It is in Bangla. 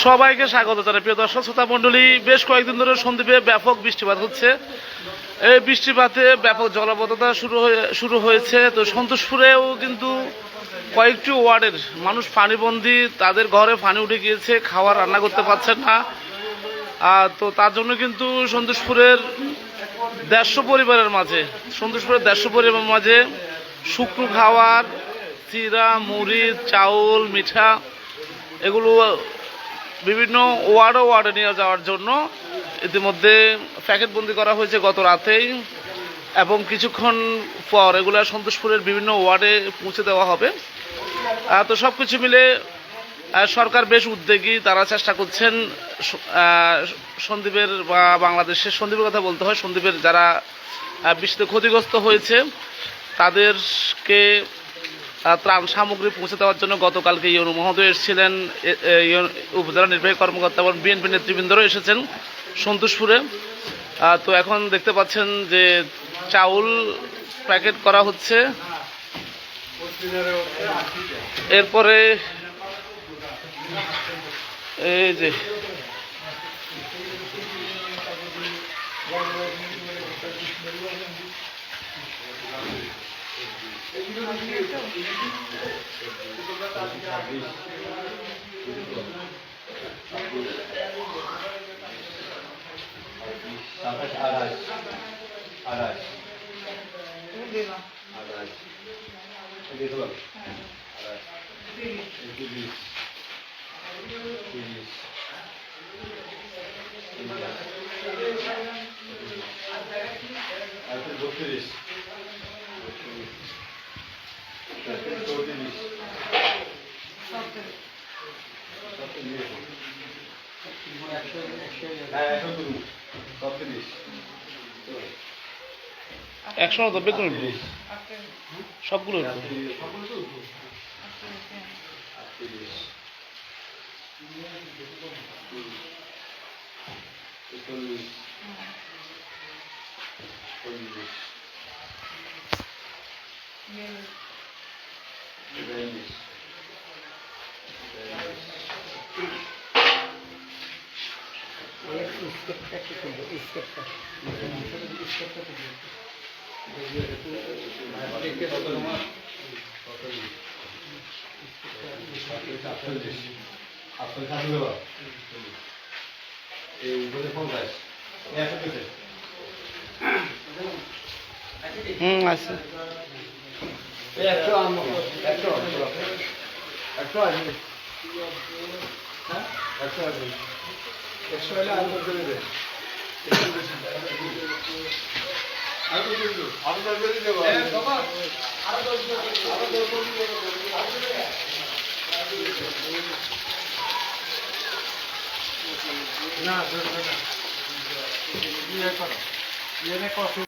সবাইকে স্বাগত জানাই প্রিয় দর্শক শ্রোতা মণ্ডলী। বেশ কয়েকদিন ধরে সন্দ্বীপে ব্যাপক বৃষ্টিপাত হচ্ছে। এই বৃষ্টিপাতে ব্যাপক জলাবদ্ধতা শুরু হয়েছে। তো সন্তোষপুরেও কিন্তু কয়েকটি ওয়ার্ডের মানুষ পানিবন্দী, তাদের ঘরে পানি উঠে গিয়েছে, খাওয়া রান্না করতে পারছেন না। তো তার জন্য কিন্তু সন্তোষপুরের 150 পরিবারের মাঝে শুকনো খাওয়ার, চিরা, মুড়ি, চাউল, মিঠা এগুলো বিভিন্ন ওয়ার্ডে নিয়ে যাওয়ার জন্য ইতিমধ্যে প্যাকেটবন্দি করা হয়েছে গত রাতেই, এবং কিছুক্ষণ পর এগুলো সন্তোষপুরের বিভিন্ন ওয়ার্ডে পৌঁছে দেওয়া হবে। তো সব কিছু মিলে সরকার বেশ উদ্যোগী, তারা চেষ্টা করছেন সন্দ্বীপের বা বাংলাদেশের সন্দ্বীপের কথা বলতে হয়, সন্দ্বীপের যারা বৃষ্টিতে ক্ষতিগ্রস্ত হয়েছে তাদেরকে ত্রাণ সামগ্রী পৌঁছে দেওয়ার জন্য গতকালকে ইউনু মহোদয় এসেছিলেন, উপজেলা নির্বাহী কর্মকর্তা এবং বিএনপি নেতৃবৃন্দরাও এসেছেন সন্তোষপুরে। তো এখন দেখতে পাচ্ছেন যে চাউল প্যাকেট করা হচ্ছে। এরপরে এই যে একশো বেগুন সবগুলো আছে। না